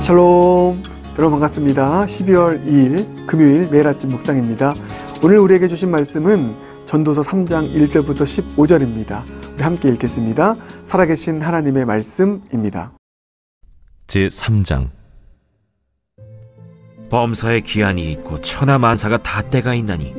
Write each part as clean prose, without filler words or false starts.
샬롬, 여러분 반갑습니다. 12월 2일 금요일 매일 아침 묵상입니다. 오늘 우리에게 주신 말씀은 전도서 3장 1절부터 15절입니다. 우리 함께 읽겠습니다. 살아계신 하나님의 말씀입니다. 제3장. 범사에 기한이 있고 천하만사가 다 때가 있나니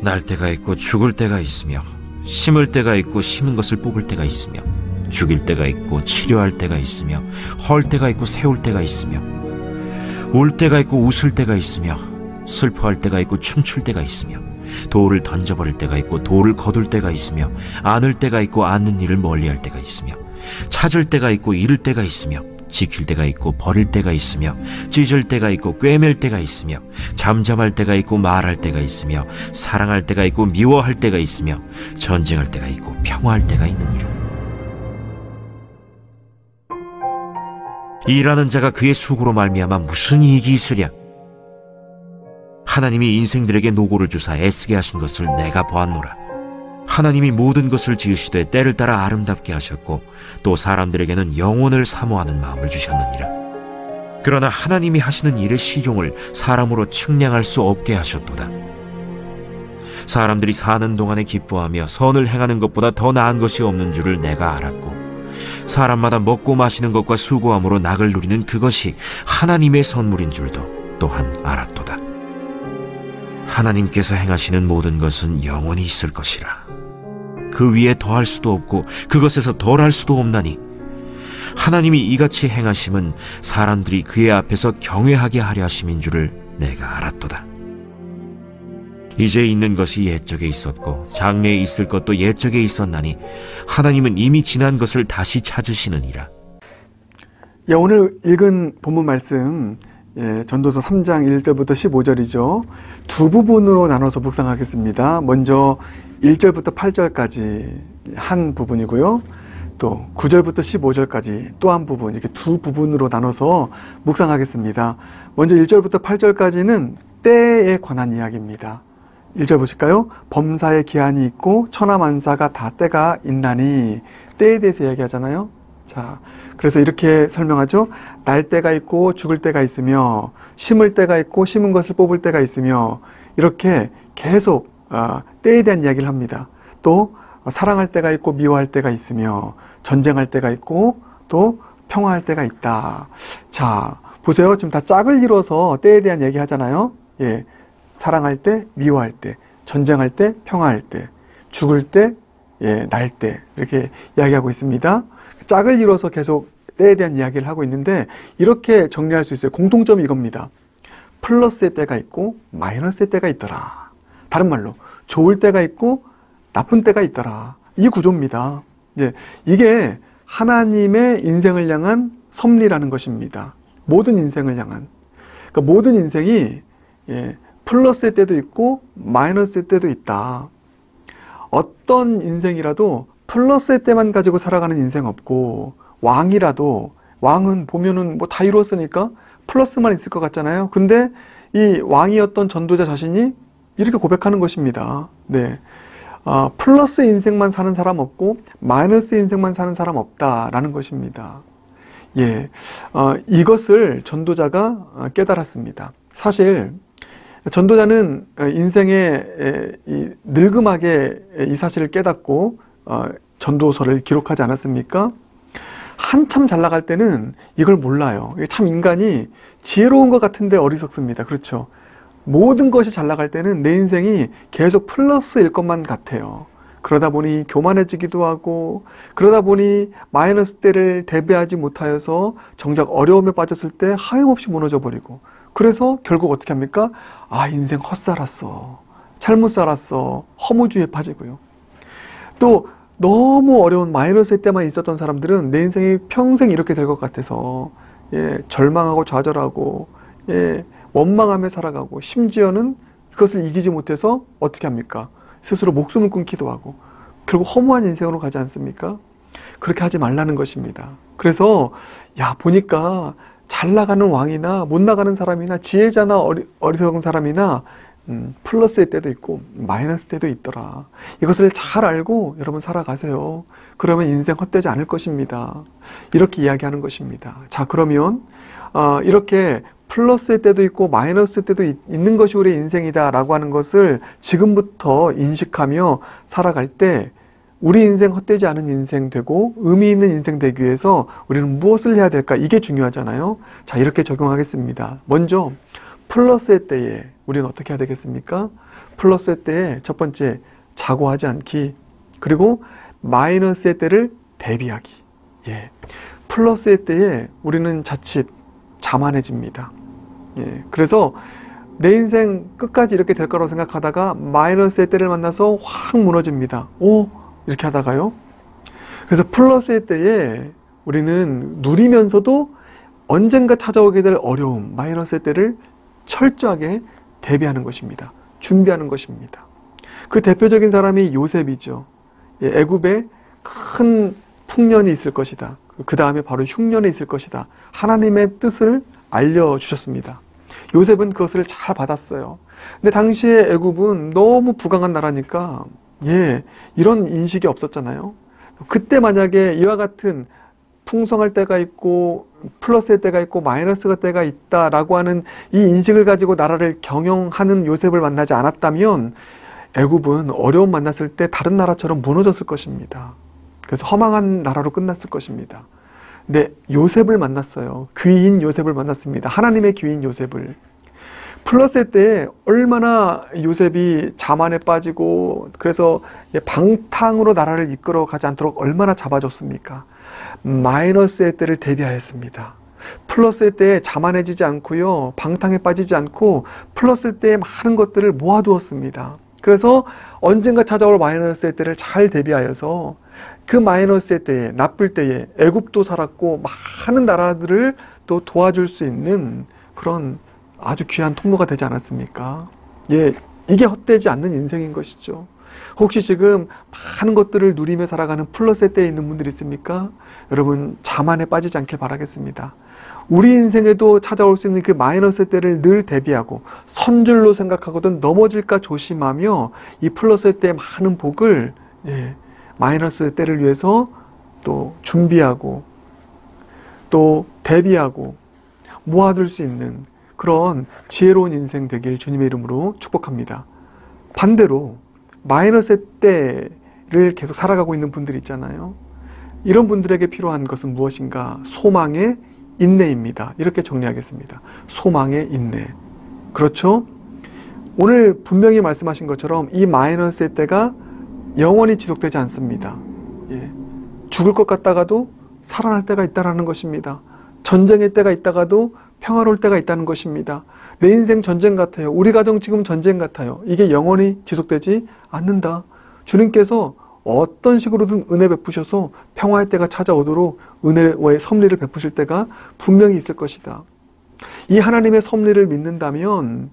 날 때가 있고 죽을 때가 있으며 심을 때가 있고 심은 것을 뽑을 때가 있으며 죽일 때가 있고 치료할 때가 있으며 헐 때가 있고 세울 때가 있으며 울 때가 있고 웃을 때가 있으며 슬퍼할 때가 있고 춤출 때가 있으며 돌을 던져버릴 때가 있고 돌을 거둘 때가 있으며 안을 때가 있고 않는 일을 멀리할 때가 있으며 찾을 때가 있고 잃을 때가 있으며 지킬 때가 있고 버릴 때가 있으며 찢을 때가 있고 꿰맬 때가 있으며 잠잠할 때가 있고 말할 때가 있으며 사랑할 때가 있고 미워할 때가 있으며 전쟁할 때가 있고 평화할 때가 있느니라. 일하는 자가 그의 수고로 말미암아 무슨 이익이 있으랴. 하나님이 인생들에게 노고를 주사 애쓰게 하신 것을 내가 보았노라. 하나님이 모든 것을 지으시되 때를 따라 아름답게 하셨고 또 사람들에게는 영혼을 사모하는 마음을 주셨느니라. 그러나 하나님이 하시는 일의 시종을 사람으로 측량할 수 없게 하셨도다. 사람들이 사는 동안에 기뻐하며 선을 행하는 것보다 더 나은 것이 없는 줄을 내가 알았고 사람마다 먹고 마시는 것과 수고함으로 낙을 누리는 그것이 하나님의 선물인 줄도 또한 알았도다. 하나님께서 행하시는 모든 것은 영원히 있을 것이라. 그 위에 더할 수도 없고 그것에서 덜할 수도 없나니 하나님이 이같이 행하심은 사람들이 그의 앞에서 경외하게 하려 하심인 줄을 내가 알았도다. 이제 있는 것이 옛적에 있었고 장래에 있을 것도 옛적에 있었나니 하나님은 이미 지난 것을 다시 찾으시느니라. 오늘 읽은 본문 말씀 전도서 3장 1절부터 15절이죠. 두 부분으로 나눠서 묵상하겠습니다. 먼저 1절부터 8절까지 한 부분이고요. 또 9절부터 15절까지 또 한 부분, 이렇게 두 부분으로 나눠서 묵상하겠습니다. 먼저 1절부터 8절까지는 때에 관한 이야기입니다. 1절 보실까요? 범사에 기한이 있고 천하만사가 다 때가 있나니, 때에 대해서 이야기하잖아요. 자, 그래서 이렇게 설명하죠. 날 때가 있고 죽을 때가 있으며 심을 때가 있고 심은 것을 뽑을 때가 있으며, 이렇게 계속 때에 대한 이야기를 합니다. 또 사랑할 때가 있고 미워할 때가 있으며 전쟁할 때가 있고 또 평화할 때가 있다. 자, 보세요. 지금 다 짝을 이뤄서 때에 대한 얘기 하잖아요. 사랑할 때, 미워할 때, 전쟁할 때, 평화할 때, 죽을 때, 날 때, 이렇게 이야기하고 있습니다. 짝을 이뤄서 계속 때에 대한 이야기를 하고 있는데, 이렇게 정리할 수 있어요. 공통점이 이겁니다. 플러스의 때가 있고 마이너스의 때가 있더라. 다른 말로 좋을 때가 있고 나쁜 때가 있더라. 이 구조입니다. 이게 하나님의 인생을 향한 섭리라는 것입니다. 모든 인생을 향한. 그러니까 모든 인생이 플러스의 때도 있고 마이너스의 때도 있다. 어떤 인생이라도 플러스의 때만 가지고 살아가는 인생 없고, 왕은 보면은 뭐 다 이루었으니까 플러스만 있을 것 같잖아요. 근데 이 왕이었던 전도자 자신이 이렇게 고백하는 것입니다. 플러스 인생만 사는 사람 없고 마이너스 인생만 사는 사람 없다라는 것입니다. 이것을 전도자가 깨달았습니다. 사실 전도자는 인생의 늙음하게 이 사실을 깨닫고 전도서를 기록하지 않았습니까? 한참 잘 나갈 때는 이걸 몰라요. 참 인간이 지혜로운 것 같은데 어리석습니다. 그렇죠? 모든 것이 잘 나갈 때는 내 인생이 계속 플러스일 것만 같아요. 그러다 보니 교만해지기도 하고, 그러다 보니 마이너스 때를 대비하지 못하여서 정작 어려움에 빠졌을 때 하염없이 무너져 버리고, 그래서 결국 어떻게 합니까? 인생 헛살았어, 잘못 살았어, 허무주의에 빠지고요. 또 너무 어려운 마이너스의 때만 있었던 사람들은 내 인생이 평생 이렇게 될 것 같아서 절망하고 좌절하고 원망하며 살아가고, 심지어는 그것을 이기지 못해서 어떻게 합니까? 스스로 목숨을 끊기도 하고 결국 허무한 인생으로 가지 않습니까? 그렇게 하지 말라는 것입니다. 그래서 보니까 잘 나가는 왕이나 못 나가는 사람이나 지혜자나 어리석은 사람이나 플러스의 때도 있고 마이너스 때도 있더라. 이것을 잘 알고 여러분 살아가세요. 그러면 인생 헛되지 않을 것입니다. 이렇게 이야기하는 것입니다. 자, 그러면 이렇게 플러스의 때도 있고 마이너스의 때도 있는 것이 우리의 인생이다라고 하는 것을 지금부터 인식하며 살아갈 때 우리 인생 헛되지 않은 인생 되고 의미 있는 인생 되기 위해서 우리는 무엇을 해야 될까? 이게 중요하잖아요. 자, 이렇게 적용하겠습니다. 먼저 플러스의 때에 우리는 어떻게 해야 되겠습니까? 플러스의 때에 첫 번째, 자고하지 않기. 그리고 마이너스의 때를 대비하기. 예. 플러스의 때에 우리는 자칫 자만해집니다. 예. 그래서 내 인생 끝까지 이렇게 될 거라고 생각하다가 마이너스의 때를 만나서 확 무너집니다. 이렇게 하다가요. 그래서 플러스의 때에 우리는 누리면서도 언젠가 찾아오게 될 어려움, 마이너스의 때를 철저하게 대비하는 것입니다. 준비하는 것입니다. 그 대표적인 사람이 요셉이죠. 애굽에 큰 풍년이 있을 것이다. 그 다음에 바로 흉년이 있을 것이다. 하나님의 뜻을 알려주셨습니다. 요셉은 그것을 잘 받았어요. 근데 당시에 애굽은 너무 부강한 나라니까 이런 인식이 없었잖아요. 그때 만약에 이와 같은 풍성할 때가 있고 플러스의 때가 있고 마이너스가 때가 있다라고 하는 이 인식을 가지고 나라를 경영하는 요셉을 만나지 않았다면 애굽은 어려움 만났을 때 다른 나라처럼 무너졌을 것입니다. 그래서 허망한 나라로 끝났을 것입니다. 근데 요셉을 만났어요. 귀인 요셉을 만났습니다. 하나님의 귀인 요셉을. 플러스의 때에 얼마나 요셉이 자만에 빠지고 그래서 방탕으로 나라를 이끌어 가지 않도록 얼마나 잡아줬습니까? 마이너스의 때를 대비하였습니다. 플러스의 때에 자만해지지 않고요. 방탕에 빠지지 않고 플러스의 때에 많은 것들을 모아두었습니다. 그래서 언젠가 찾아올 마이너스의 때를 잘 대비하여서 그 마이너스의 때에, 나쁠 때에 애굽도 살았고 많은 나라들을 또 도와줄 수 있는 그런 아주 귀한 통로가 되지 않았습니까? 이게 헛되지 않는 인생인 것이죠. 혹시 지금 많은 것들을 누리며 살아가는 플러스의 때에 있는 분들이 있습니까? 여러분 자만에 빠지지 않길 바라겠습니다. 우리 인생에도 찾아올 수 있는 그 마이너스의 때를 늘 대비하고 선줄로 생각하거든 넘어질까 조심하며 이 플러스의 때의 많은 복을 마이너스의 때를 위해서 또 준비하고 또 대비하고 모아둘 수 있는 그런 지혜로운 인생 되길 주님의 이름으로 축복합니다. 반대로 마이너스의 때를 계속 살아가고 있는 분들이 있잖아요. 이런 분들에게 필요한 것은 무엇인가? 소망의 인내입니다. 이렇게 정리하겠습니다. 소망의 인내. 그렇죠? 오늘 분명히 말씀하신 것처럼 이 마이너스의 때가 영원히 지속되지 않습니다. 죽을 것 같다가도 살아날 때가 있다는 것입니다. 전쟁의 때가 있다가도 평화로울 때가 있다는 것입니다. 내 인생 전쟁 같아요. 우리 가정 지금 전쟁 같아요. 이게 영원히 지속되지 않는다. 주님께서 어떤 식으로든 은혜 베푸셔서 평화의 때가 찾아오도록 은혜의 섭리를 베푸실 때가 분명히 있을 것이다. 이 하나님의 섭리를 믿는다면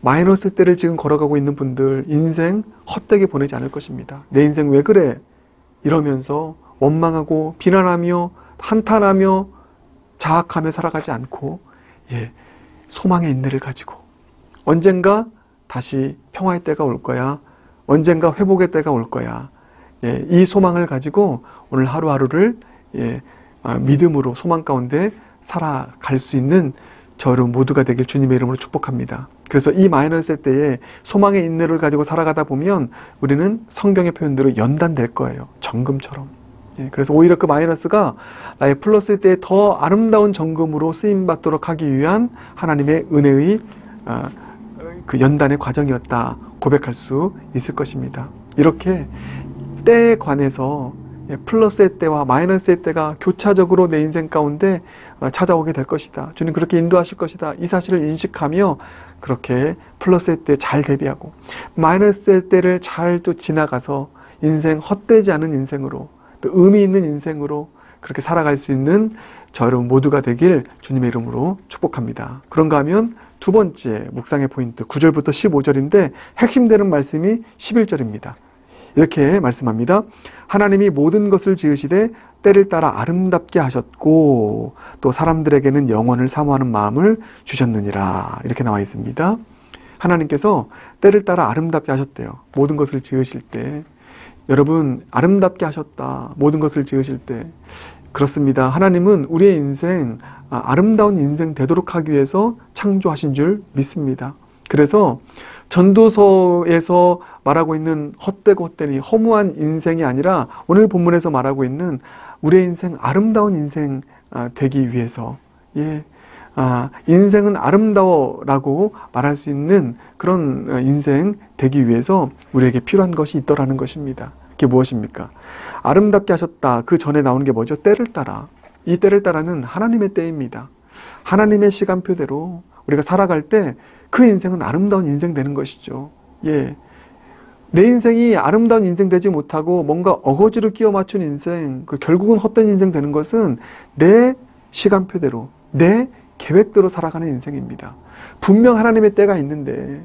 마이너스 때를 지금 걸어가고 있는 분들 인생 헛되게 보내지 않을 것입니다. 내 인생 왜 그래? 이러면서 원망하고 비난하며 한탄하며 자학하며 살아가지 않고 소망의 인내를 가지고 언젠가 다시 평화의 때가 올 거야. 언젠가 회복의 때가 올 거야. 이 소망을 가지고 오늘 하루하루를 믿음으로 소망 가운데 살아갈 수 있는 저 여러분 모두가 되길 주님의 이름으로 축복합니다. 그래서 이 마이너스 때에 소망의 인내를 가지고 살아가다 보면 우리는 성경의 표현대로 연단될 거예요. 정금처럼. 그래서 오히려 그 마이너스가 나의 플러스 때에 더 아름다운 정금으로 쓰임받도록 하기 위한 하나님의 은혜의 그 연단의 과정이었다 고백할 수 있을 것입니다. 이렇게 때에 관해서 플러스의 때와 마이너스의 때가 교차적으로 내 인생 가운데 찾아오게 될 것이다. 주님 그렇게 인도하실 것이다. 이 사실을 인식하며 그렇게 플러스의 때 잘 대비하고 마이너스의 때를 잘 또 지나가서 인생 헛되지 않은 인생으로 또 의미 있는 인생으로 그렇게 살아갈 수 있는 저 여러분 모두가 되길 주님의 이름으로 축복합니다. 그런가 하면 두 번째 묵상의 포인트 9절부터 15절인데 핵심되는 말씀이 11절입니다. 이렇게 말씀합니다. 하나님이 모든 것을 지으시되 때를 따라 아름답게 하셨고 또 사람들에게는 영원을 사모하는 마음을 주셨느니라. 이렇게 나와 있습니다. 하나님께서 때를 따라 아름답게 하셨대요. 모든 것을 지으실 때. 여러분 아름답게 하셨다. 모든 것을 지으실 때 그렇습니다. 하나님은 우리의 인생, 아름다운 인생 되도록 하기 위해서 창조하신 줄 믿습니다. 그래서 전도서에서 말하고 있는 헛되고 헛되니 허무한 인생이 아니라 오늘 본문에서 말하고 있는 우리의 인생 아름다운 인생 되기 위해서, 인생은 아름다워라고 말할 수 있는 그런 인생 되기 위해서 우리에게 필요한 것이 있더라는 것입니다. 그게 무엇입니까? 아름답게 하셨다. 그 전에 나오는 게 뭐죠? 때를 따라. 이 때를 따라는 하나님의 때입니다. 하나님의 시간표대로 우리가 살아갈 때 그 인생은 아름다운 인생 되는 것이죠. 내 인생이 아름다운 인생 되지 못하고 뭔가 어거지로 끼워 맞춘 인생, 결국은 헛된 인생 되는 것은 내 시간표대로, 내 계획대로 살아가는 인생입니다. 분명 하나님의 때가 있는데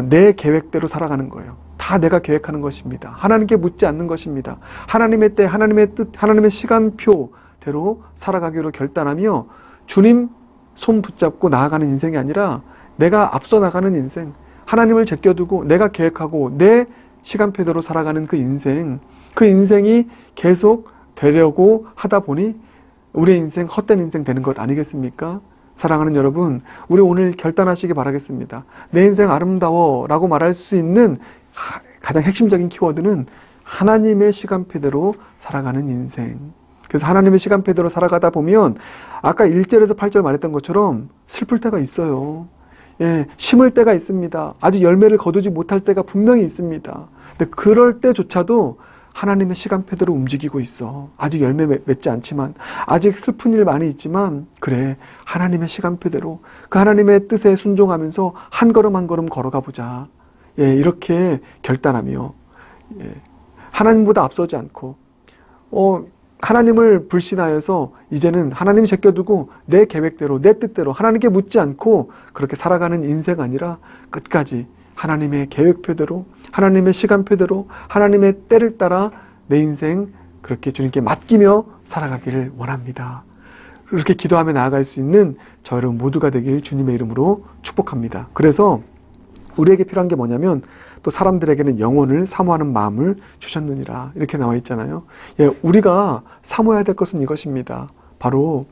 내 계획대로 살아가는 거예요. 다 내가 계획하는 것입니다. 하나님께 묻지 않는 것입니다. 하나님의 때, 하나님의 뜻, 하나님의 시간표대로 살아가기로 결단하며 주님 손 붙잡고 나아가는 인생이 아니라 내가 앞서 나가는 인생, 하나님을 제껴두고 내가 계획하고 내 시간표대로 살아가는 그 인생이 계속 되려고 하다 보니 우리의 인생 헛된 인생 되는 것 아니겠습니까? 사랑하는 여러분, 우리 오늘 결단하시기 바라겠습니다. 내 인생 아름다워 라고 말할 수 있는 가장 핵심적인 키워드는 하나님의 시간표대로 살아가는 인생. 그래서 하나님의 시간표대로 살아가다 보면 아까 1절에서 8절 말했던 것처럼 슬플 때가 있어요. 심을 때가 있습니다. 아직 열매를 거두지 못할 때가 분명히 있습니다. 근데 그럴 때조차도 하나님의 시간표대로 움직이고 있어. 아직 열매 맺지 않지만, 아직 슬픈 일 많이 있지만, 그래, 하나님의 시간표대로 그 하나님의 뜻에 순종하면서 한 걸음 한 걸음 걸어가 보자. 이렇게 결단하며 하나님보다 앞서지 않고 하나님을 불신하여서 이제는 하나님이 제껴두고 내 계획대로, 내 뜻대로 하나님께 묻지 않고 그렇게 살아가는 인생 아니라 끝까지 하나님의 계획표대로, 하나님의 시간표대로, 하나님의 때를 따라 내 인생 그렇게 주님께 맡기며 살아가기를 원합니다. 그렇게 기도하며 나아갈 수 있는 저 여러분 모두가 되길 주님의 이름으로 축복합니다. 그래서 우리에게 필요한 게 뭐냐면 또 사람들에게는 영혼을 사모하는 마음을 주셨느니라 이렇게 나와 있잖아요. 우리가 사모해야 될 것은 이것입니다. 바로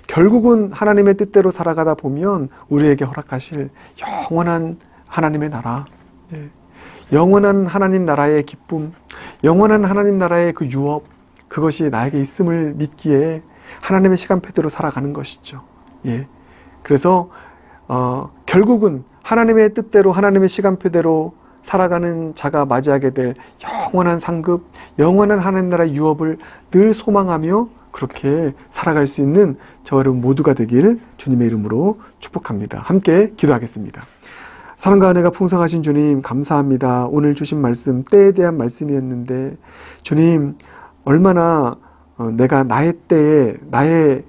결국은 하나님의 뜻대로 살아가다 보면 우리에게 허락하실 영원한 하나님의 나라, 영원한 하나님 나라의 기쁨, 영원한 하나님 나라의 그 유업, 그것이 나에게 있음을 믿기에 하나님의 시간표대로 살아가는 것이죠. 그래서 결국은 하나님의 뜻대로, 하나님의 시간표대로 살아가는 자가 맞이하게 될 영원한 상급, 영원한 하나님 나라의 유업을 늘 소망하며 그렇게 살아갈 수 있는 저 여러분 모두가 되길 주님의 이름으로 축복합니다. 함께 기도하겠습니다. 사랑과 은혜가 풍성하신 주님 감사합니다. 오늘 주신 말씀 때에 대한 말씀이었는데 주님 얼마나 내가 나의 때에 나의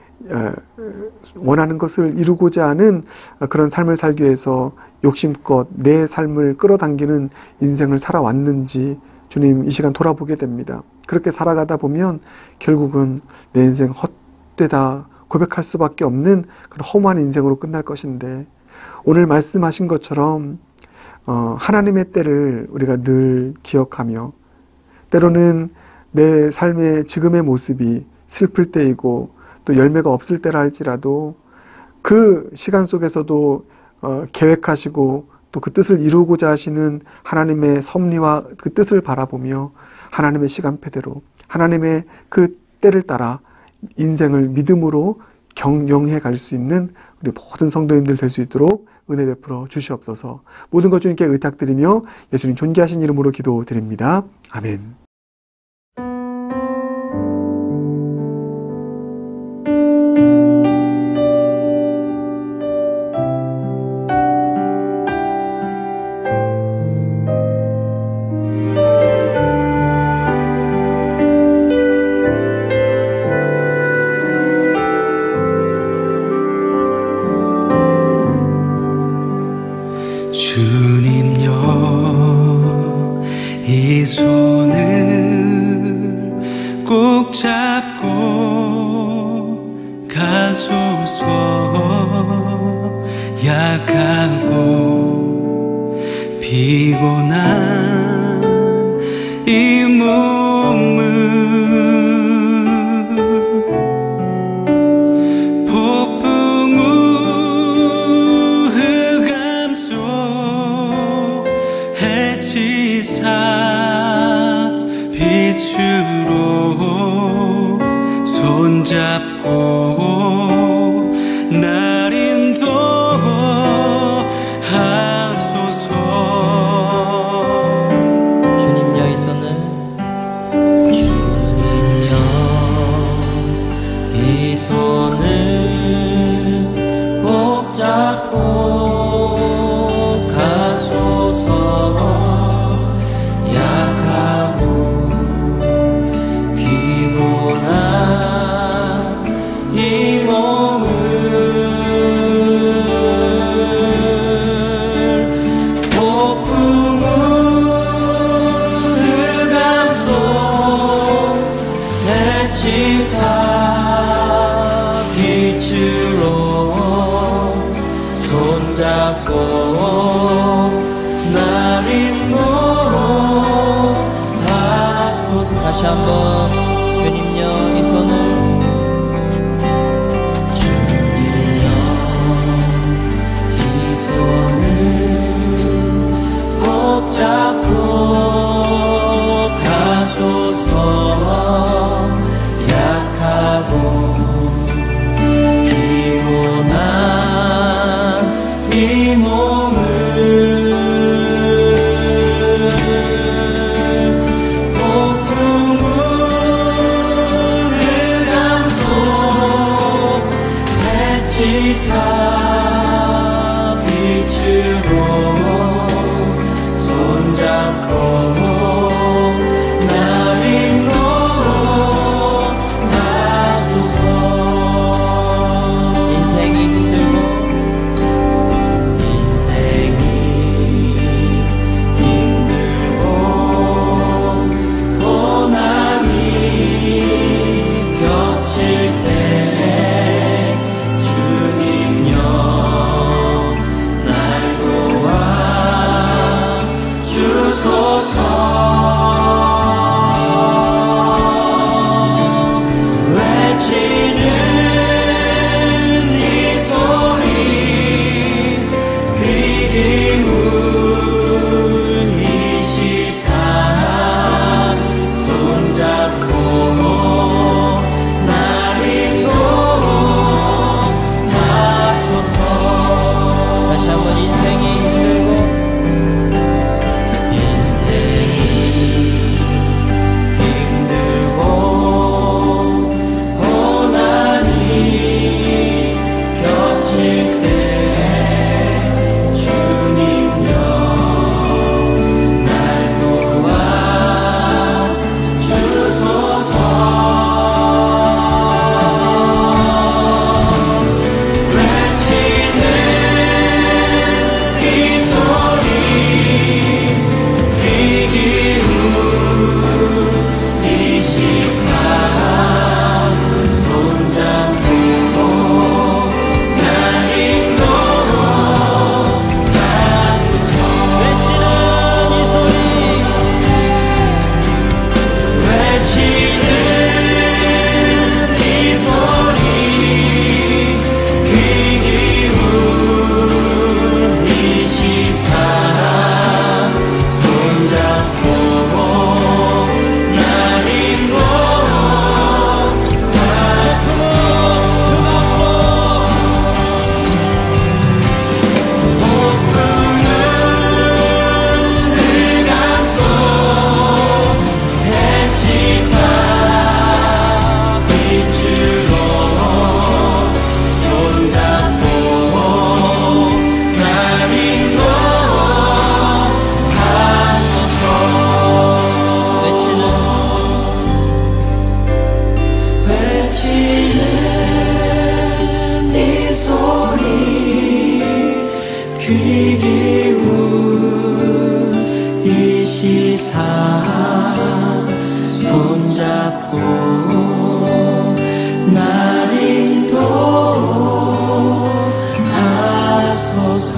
원하는 것을 이루고자 하는 그런 삶을 살기 위해서 욕심껏 내 삶을 끌어당기는 인생을 살아왔는지 주님 이 시간 돌아보게 됩니다. 그렇게 살아가다 보면 결국은 내 인생 헛되다 고백할 수밖에 없는 그런 허무한 인생으로 끝날 것인데 오늘 말씀하신 것처럼 하나님의 때를 우리가 늘 기억하며 때로는 내 삶의 지금의 모습이 슬플 때이고 또 열매가 없을 때라 할지라도 그 시간 속에서도 계획하시고 또 그 뜻을 이루고자 하시는 하나님의 섭리와 그 뜻을 바라보며 하나님의 시간표대로 하나님의 그 때를 따라 인생을 믿음으로 경영해 갈 수 있는 우리 모든 성도님들 될 수 있도록 은혜 베풀어 주시옵소서. 모든 것 주님께 의탁드리며 예수님 존귀하신 이름으로 기도드립니다. 아멘. 주님여 이 손을 꼭 잡고 가소서. 약하고 피곤한 이 몸을 붙잡고 가소서. 약하고 피곤한 이 몸을 폭풍우 흑암 속 내치사 빛으로 손잡고 날 인도로 하소서. 다시 한번 주님여 이 손을, 주님여 이 손을 꼭 잡고 가소서. 약하고 피곤한 이 몸을 폭풍우 흑암 속 내치사 빛으로 손잡고 날 인도로 하소서. 인생이 힘들고 고난이 겹칠 때 주님여 날 도와 주소서. 외치는 이 소리 귀 기울 이 시사 손잡고 날 인도로 하소서. 다시 한번 인생이 힘들고 고난이 겹칠 때 주님여 날 도와 주소서. 외치는 이 소리 귀 기울 이 시사 손잡고 날 인도로 가소서. 외치는 이 소리, 외치는 이 소리 귀 기울 이 시사 손잡고 날 인도로 가소서. 폭풍은 흑암 속 해치사 빛으로 손잡고 날 인도로 하소서. 외치는 이 소리 귀 기울 이 시사 손잡고 날 인도로 하소서.